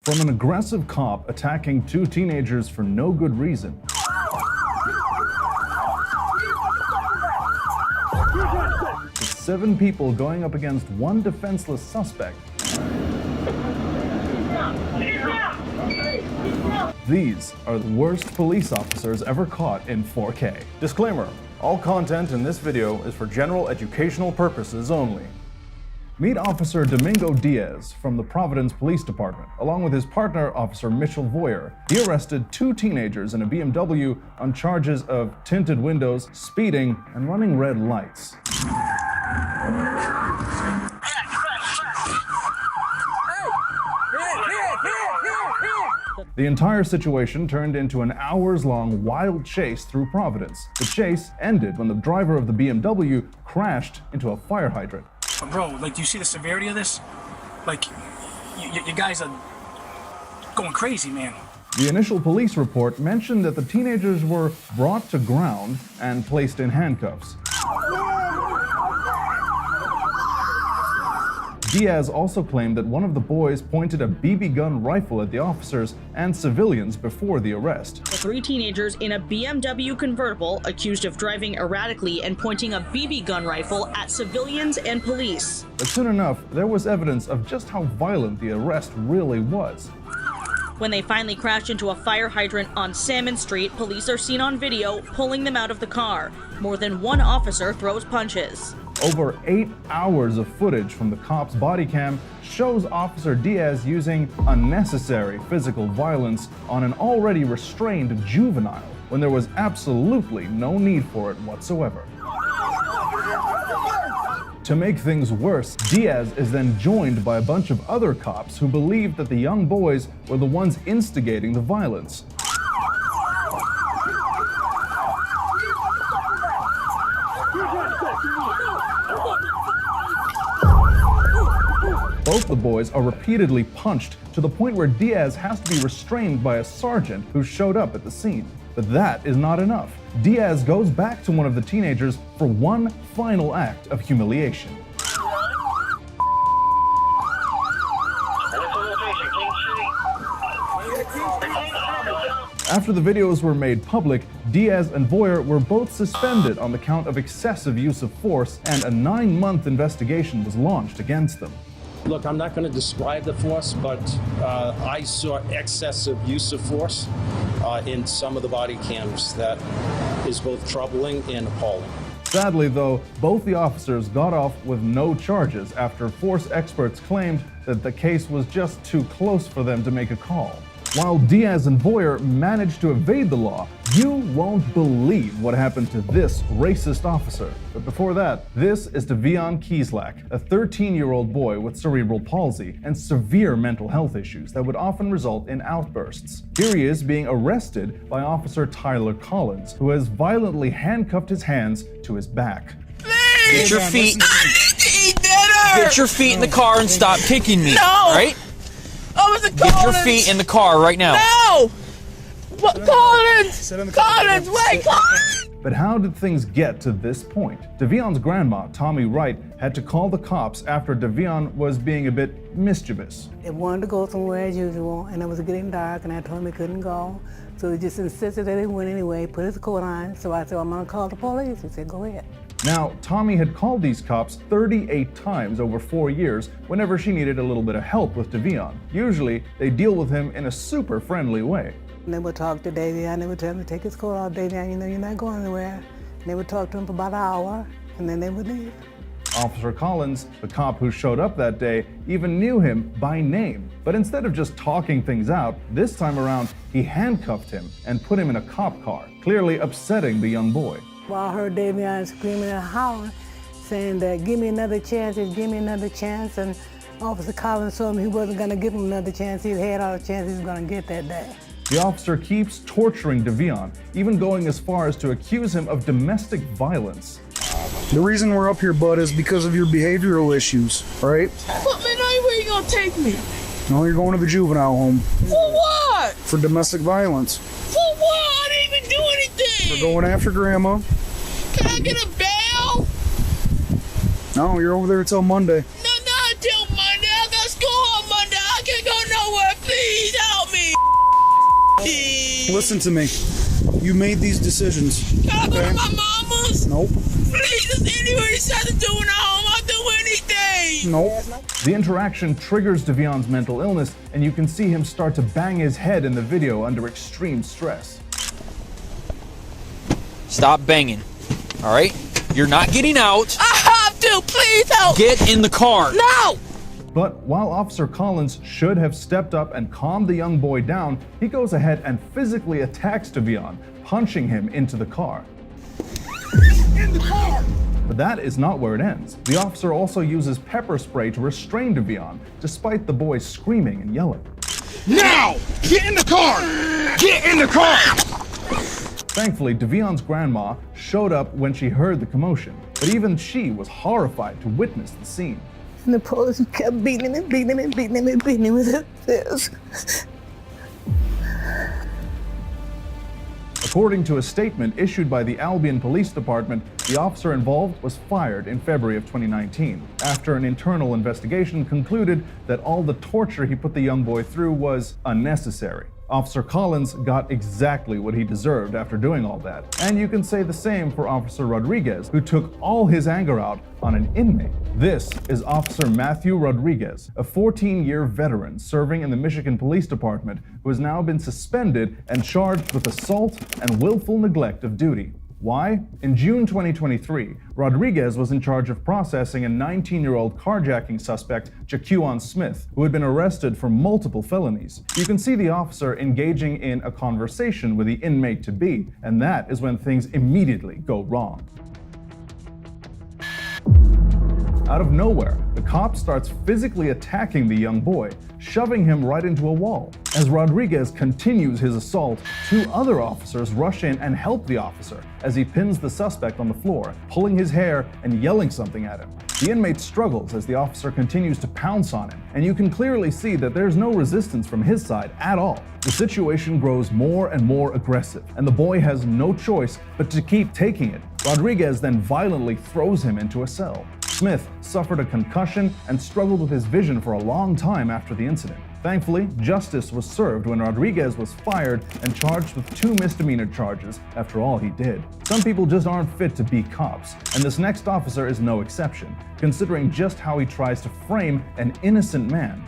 from an aggressive cop attacking two teenagers for no good reason. To 7 people going up against one defenseless suspect. These are the worst police officers ever caught in 4K. Disclaimer: all content in this video is for general educational purposes only. Meet Officer Domingo Diaz from the Providence Police Department, along with his partner, Officer Mitchell Voyer. He arrested 2 teenagers in a BMW on charges of tinted windows, speeding, and running red lights. The entire situation turned into an hours-long wild chase through Providence. The chase ended when the driver of the BMW crashed into a fire hydrant. Bro, like, do you see the severity of this? Like, you guys are going crazy, man. The initial police report mentioned that the teenagers were brought to ground and placed in handcuffs. Diaz also claimed that one of the boys pointed a BB gun rifle at the officers and civilians before the arrest. The 3 teenagers in a BMW convertible accused of driving erratically and pointing a BB gun rifle at civilians and police. But soon enough, there was evidence of just how violent the arrest really was. When they finally crashed into a fire hydrant on Salmon Street, police are seen on video pulling them out of the car. More than one officer throws punches. Over 8 hours of footage from the cop's body cam shows Officer Diaz using unnecessary physical violence on an already restrained juvenile when there was absolutely no need for it whatsoever. To make things worse, Diaz is then joined by a bunch of other cops who believed that the young boys were the ones instigating the violence. Both the boys are repeatedly punched to the point where Diaz has to be restrained by a sergeant who showed up at the scene. But that is not enough. Diaz goes back to one of the teenagers for one final act of humiliation. After the videos were made public, Diaz and Voyer were both suspended on the count of excessive use of force, and a 9-month investigation was launched against them. Look, I'm not going to describe the force, but I saw excessive use of force in some of the body cams that is both troubling and appalling. Sadly, though, both the officers got off with no charges after force experts claimed that the case was just too close for them to make a call. While Diaz and Voyer managed to evade the law, you won't believe what happened to this racist officer. But before that, this is Devion Kieslak, a 13-year-old boy with cerebral palsy and severe mental health issues that would often result in outbursts. Here he is being arrested by Officer Tyler Collins, who has violently handcuffed his hands to his back. Get your feet. Get your feet in the car and stop kicking me. No. Right? Get your feet in the car right now. No! Collins! Collins, wait, Collins! But how did things get to this point? Devion's grandma, Tommy Wright, had to call the cops after Devion was being a bit mischievous. They wanted to go somewhere as usual, and it was getting dark, and I told him he couldn't go. So he just insisted that he went anyway, put his coat on. So I said, well, I'm gonna call the police. He said, go ahead. Now, Tommy had called these cops 38 times over 4 years whenever she needed a little bit of help with Devion. Usually, they deal with him in a super friendly way. And they would talk to Davion, they would tell him to take his coat off. Davion, you know you're not going anywhere. And they would talk to him for about an hour, and then they would leave. Officer Collins, the cop who showed up that day, even knew him by name. But instead of just talking things out, this time around, he handcuffed him and put him in a cop car, clearly upsetting the young boy. Well, I heard Davion screaming and howling, saying that, give me another chance, give me another chance. And Officer Collins told him he wasn't gonna give him another chance. He had all the chances he was gonna get that day. The officer keeps torturing Devion, even going as far as to accuse him of domestic violence. The reason we're up here, bud, is because of your behavioral issues, right? But man, where you gonna take me? No, you're going to the juvenile home. For what? For domestic violence. For what? I didn't even do anything. We're going after Grandma. Can I get a bail? No, you're over there until Monday. No, not until Monday. I got school on Monday. I can't go nowhere, please. Listen to me. You made these decisions. Can I go to my mama's? Nope. Please, there's anywhere you said to do it at home. I'll do anything. Nope. The interaction triggers Devion's mental illness, and you can see him start to bang his head in the video under extreme stress. Stop banging. All right? You're not getting out. I have to. Please help. Get in the car. No. But while Officer Collins should have stepped up and calmed the young boy down, he goes ahead and physically attacks Devion, punching him into the car. In the car. But that is not where it ends. The officer also uses pepper spray to restrain Devion, despite the boy screaming and yelling. Now, get in the car. Get in the car. Thankfully, Devion's grandma showed up when she heard the commotion, but even she was horrified to witness the scene. And the police kept beating him and beating him and beating him and beating him with this. According to a statement issued by the Albion Police Department, the officer involved was fired in February of 2019, after an internal investigation concluded that all the torture he put the young boy through was unnecessary. Officer Collins got exactly what he deserved after doing all that. And you can say the same for Officer Rodriguez, who took all his anger out on an inmate. This is Officer Matthew Rodriguez, a 14-year veteran serving in the Michigan Police Department, who has now been suspended and charged with assault and willful neglect of duty. Why? In June 2023, Rodriguez was in charge of processing a 19-year-old carjacking suspect, Jaquan Smith, who had been arrested for multiple felonies. You can see the officer engaging in a conversation with the inmate-to-be, and that is when things immediately go wrong. Out of nowhere, the cop starts physically attacking the young boy, shoving him right into a wall. As Rodriguez continues his assault, two other officers rush in and help the officer as he pins the suspect on the floor, pulling his hair and yelling something at him. The inmate struggles as the officer continues to pounce on him, and you can clearly see that there's no resistance from his side at all. The situation grows more and more aggressive, and the boy has no choice but to keep taking it. Rodriguez then violently throws him into a cell. Smith suffered a concussion and struggled with his vision for a long time after the incident. Thankfully, justice was served when Rodriguez was fired and charged with 2 misdemeanor charges after all he did. Some people just aren't fit to be cops, and this next officer is no exception, considering just how he tries to frame an innocent man.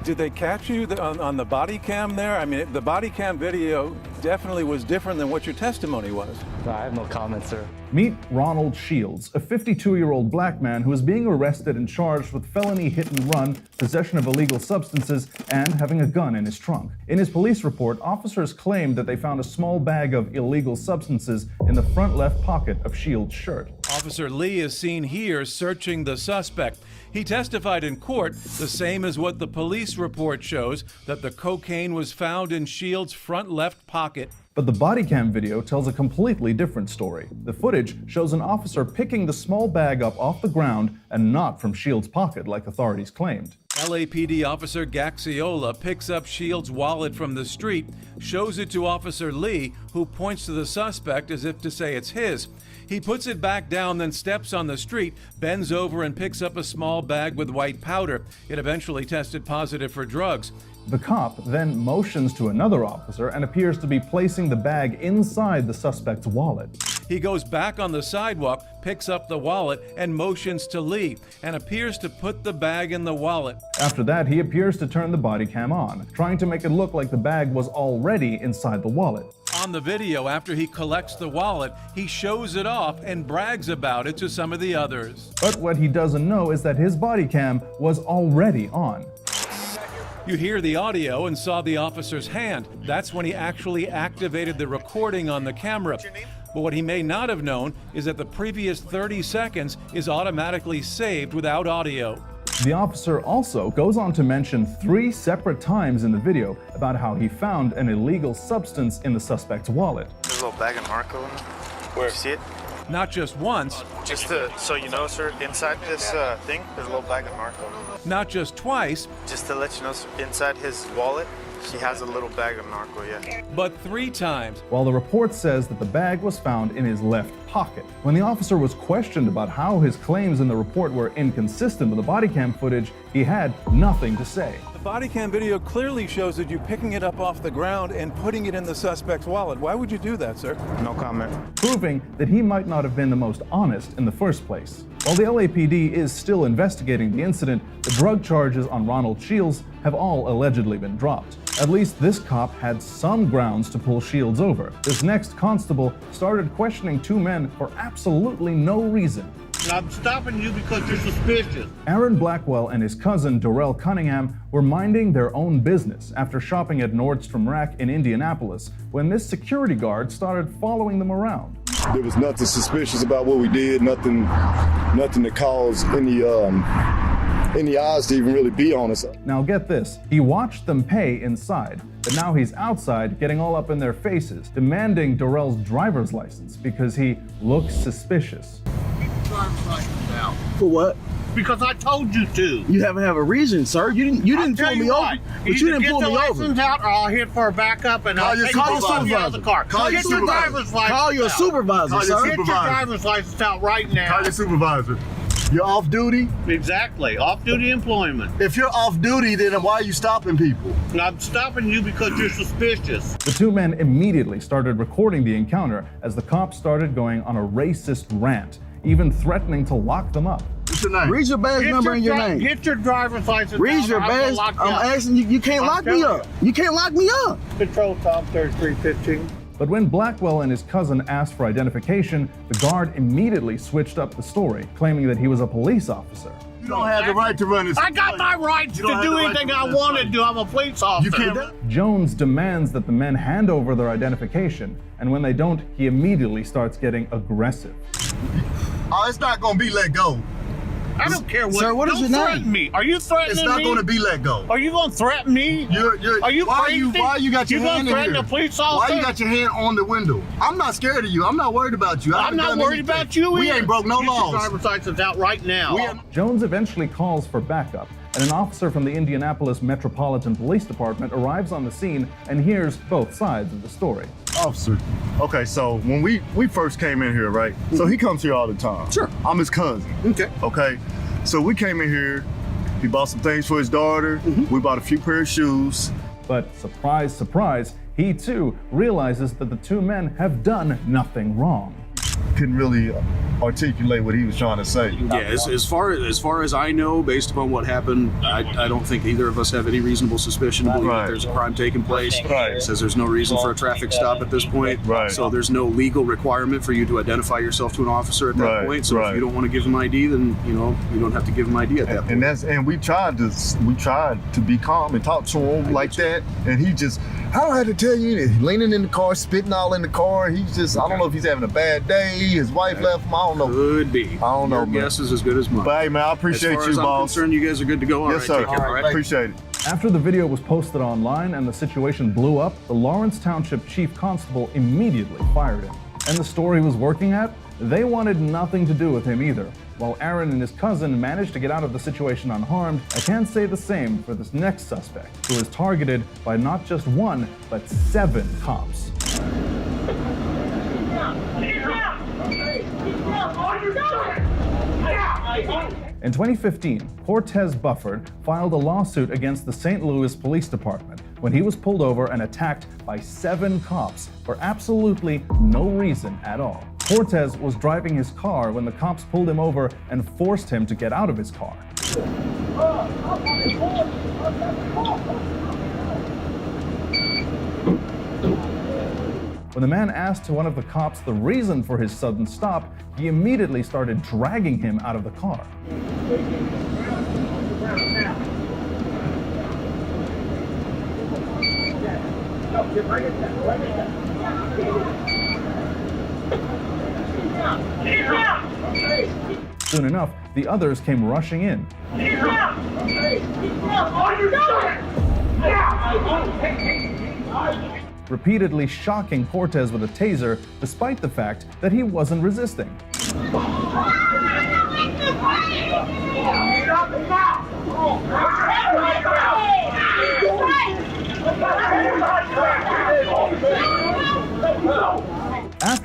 Did they catch you on the body cam there? I mean, the body cam video definitely was different than what your testimony was. I have no comment, sir. Meet Ronald Shields, a 52-year-old black man who is being arrested and charged with felony hit and run, possession of illegal substances, and having a gun in his trunk. In his police report, officers claimed that they found a small bag of illegal substances in the front left pocket of Shields' shirt. Officer Lee is seen here searching the suspect. He testified in court the same as what the police report shows, that the cocaine was found in Shields' front left pocket. But the body cam video tells a completely different story. The footage shows an officer picking the small bag up off the ground and not from Shields' pocket like authorities claimed. LAPD officer Gaxiola picks up Shields' wallet from the street, shows it to Officer Lee, who points to the suspect as if to say it's his. He puts it back down, then steps on the street, bends over and picks up a small bag with white powder. It eventually tested positive for drugs. The cop then motions to another officer and appears to be placing the bag inside the suspect's wallet. He goes back on the sidewalk, picks up the wallet, and motions to Lee, and appears to put the bag in the wallet. After that, he appears to turn the body cam on, trying to make it look like the bag was already inside the wallet. On the video, after he collects the wallet, he shows it off and brags about it to some of the others. But what he doesn't know is that his body cam was already on. You hear the audio and saw the officer's hand. That's when he actually activated the recording on the camera. But what he may not have known is that the previous 30 seconds is automatically saved without audio. The officer also goes on to mention 3 separate times in the video about how he found an illegal substance in the suspect's wallet. There's a little bag of narco in it. Where? You see it? Not just once. Just so you know, sir, inside this thing, there's a little bag of narco. Not just twice. Just to let you know, sir, inside his wallet, he has a little bag of narco, yeah. But 3 times. While the report says that the bag was found in his left pocket. When the officer was questioned about how his claims in the report were inconsistent with the body cam footage, he had nothing to say. Body cam video clearly shows that you picking it up off the ground and putting it in the suspect's wallet. Why would you do that, sir? No comment. Proving that he might not have been the most honest in the first place. While the LAPD is still investigating the incident, the drug charges on Ronald Shields have all allegedly been dropped. At least this cop had some grounds to pull Shields over. This next constable started questioning two men for absolutely no reason. I'm stopping you because you're suspicious. Aaron Blackwell and his cousin Darrell Cunningham were minding their own business after shopping at Nordstrom Rack in Indianapolis when this security guard started following them around. There was nothing suspicious about what we did, nothing to cause any eyes to even really be on us. Now get this, he watched them pay inside, but now he's outside getting all up in their faces, demanding Darrell's driver's license because he looks suspicious. Driver's license out. For what? Because I told you to. You haven't have a reason, sir. You didn't pull me over. But you didn't pull me over. Get the license out, or I'll hit for a backup and I'll take you out of the car. Get your driver's license out. Call your supervisor, sir. Get your driver's license out right now. Call your supervisor. You're off duty? Exactly. Off-duty employment. If you're off duty, then why are you stopping people? I'm stopping you because you're suspicious. The two men immediately started recording the encounter as the cops started going on a racist rant, even threatening to lock them up. What's your name? Read your badge number and your name. Get your driver's license. Read your badge. I'm asking you. You can't lock me up. You can't lock me up. Control Tom 3315. But when Blackwell and his cousin asked for identification, the guard immediately switched up the story, claiming that he was a police officer. You don't have the right to run this. I got my right to do anything I want to do. I'm a police officer. You can't. Jones demands that the men hand over their identification, and when they don't, he immediately starts getting aggressive. Oh, it's not going to be let go. I don't care what. Sir, what is your name? Threaten me. Are you threatening me? It's not going to be let go. Are you going to threaten me? Are you crazy? Why you got your hand in here? You going to threaten a police officer? Why you got your hand on the window? I'm not scared of you. I'm not worried about you. I'm not worried about you either. We ain't broke no laws. Get your driver's license out right now. Jones eventually calls for backup, and an officer from the Indianapolis Metropolitan Police Department arrives on the scene and hears both sides of the story. Officer, okay, so when we first came in here, right? So he comes here all the time. Sure. I'm his cousin. Okay. So we came in here, he bought some things for his daughter, we bought a few pair of shoes. But surprise, surprise, he too realizes that the two men have done nothing wrong. Couldn't really articulate what he was trying to say. Yeah, as far as I know, based upon what happened, I don't think either of us have any reasonable suspicion to believe that there's a crime taking place. It says there's no reason for a traffic stop at this point. So there's no legal requirement for you to identify yourself to an officer at that point. So if you don't want to give him ID, then you don't have to give him ID at that point. And we tried to be calm and talk to him like that, and he just, I don't have to tell you anything. Leaning in the car, spitting all in the car. He's just, I don't know if he's having a bad day. His wife left him. I don't know. Could be. I don't know. Your guess is as good as mine. But hey, man, I appreciate you, boss. As far as I'm concerned, you guys are good to go. Yes, sir. Take care. All right. Appreciate it. After the video was posted online and the situation blew up, the Lawrence Township Chief Constable immediately fired him. And the store he was working at, they wanted nothing to do with him either. While Aaron and his cousin managed to get out of the situation unharmed, I can't say the same for this next suspect, who is targeted by not just one, but 7 cops. In 2015, Cortez Bufford filed a lawsuit against the St. Louis Police Department when he was pulled over and attacked by 7 cops for absolutely no reason at all. Cortez was driving his car when the cops pulled him over and forced him to get out of his car. When the man asked one of the cops the reason for his sudden stop, he immediately started dragging him out of the car. Soon enough, the others came rushing in. Repeatedly shocking Cortez with a taser, despite the fact that he wasn't resisting.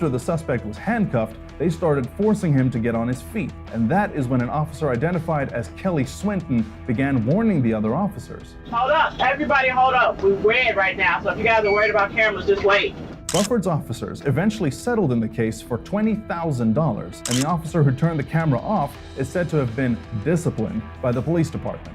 After the suspect was handcuffed, they started forcing him to get on his feet. And that is when an officer identified as Kelly Swinton began warning the other officers. Hold up. Everybody hold up. We're red right now, so if you guys are worried about cameras, just wait. Bufford's officers eventually settled in the case for $20,000, and the officer who turned the camera off is said to have been disciplined by the police department.